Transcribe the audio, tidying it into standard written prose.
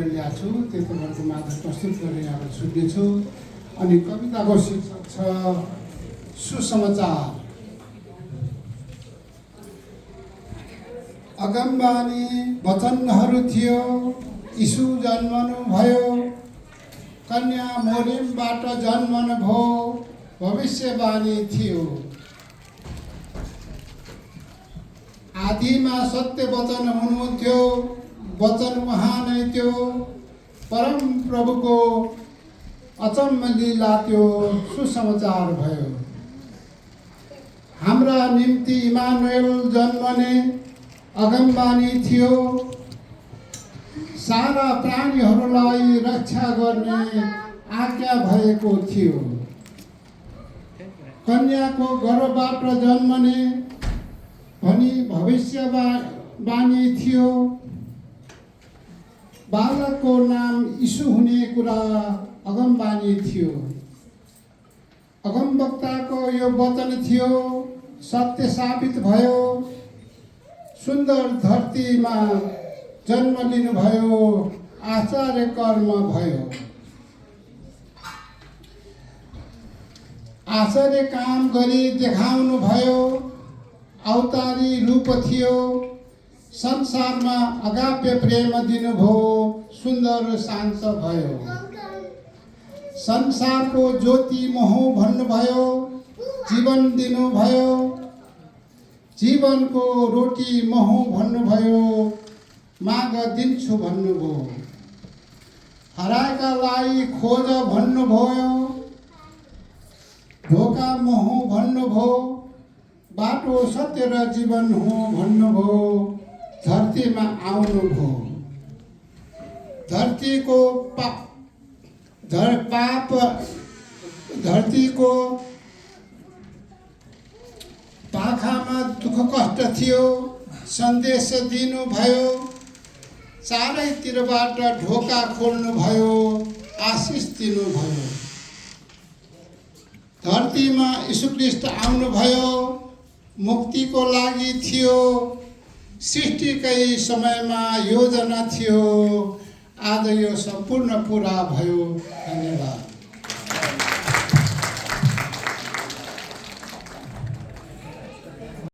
लिएर ल्याएको छु, त्यो तपाईँहरूको माझ प्रस्तुत गरेर यहाँबाट सुन्नेछु। अनि कविताको शीर्षक छ सुसमाचार। अगमबानी वचनहरू थियो, यीशु जन्मनु भयो, कन्या मोरिमबाट जन्मनु भयो, भविष्यवाणी थियो। आदिमा सत्य वचन हुनुहुन्थ्यो, वचन उहाँ नै थियो, परम प्रभुको अचम्म लीला त्यो सुसमाचार भयो। हाम्रा निम्ति इमानुएल जन्मने अगमबानी थियो, सारा प्राणीहरूलाई रक्षा गर्ने आज्ञा भएको थियो। कन्याको गर्भबाट जन्मने भनी भविष्यवाणी थियो, बालकको नाम यीशु हुने कुरा अगमबानी थियो। अगमवक्ताको यो वचन थियो, सत्य साबित भयो, सुन्दर धरतीमा जन्म लिनुभयो, आश्चर्य कर्म भयो। आश्चर्य काम गरी देखाउनु भयो, अवतारी रूप थियो, संसारमा अगाप्य प्रेम दिनुभयो, सुन्दर शान्त भयो। संसारको ज्योति महु भन्नुभयो, जीवन दिनुभयो, जीवनको रोटी महु भन्नुभयो, माग दिन्छु भन्नुभयो। हराएकालाई खोज भन्नुभयो, ढोका महु भन्नुभयो, बाटो सत्य र जीवन हो भन्नुभयो, धरतीमा आउनुभयो। धरतीको पाखामा दुःख कष्ट थियो, सन्देश दिनुभयो, चारैतिरबाट ढोका खोल्नुभयो, आशिष दिनुभयो। धरतीमा यीशु ख्रीष्ट आउनुभयो, मुक्तिको लागि थियो, सृष्टिकै समयमा योजना थियो, आज यो सम्पूर्ण पुरा भयो। धन्यवाद।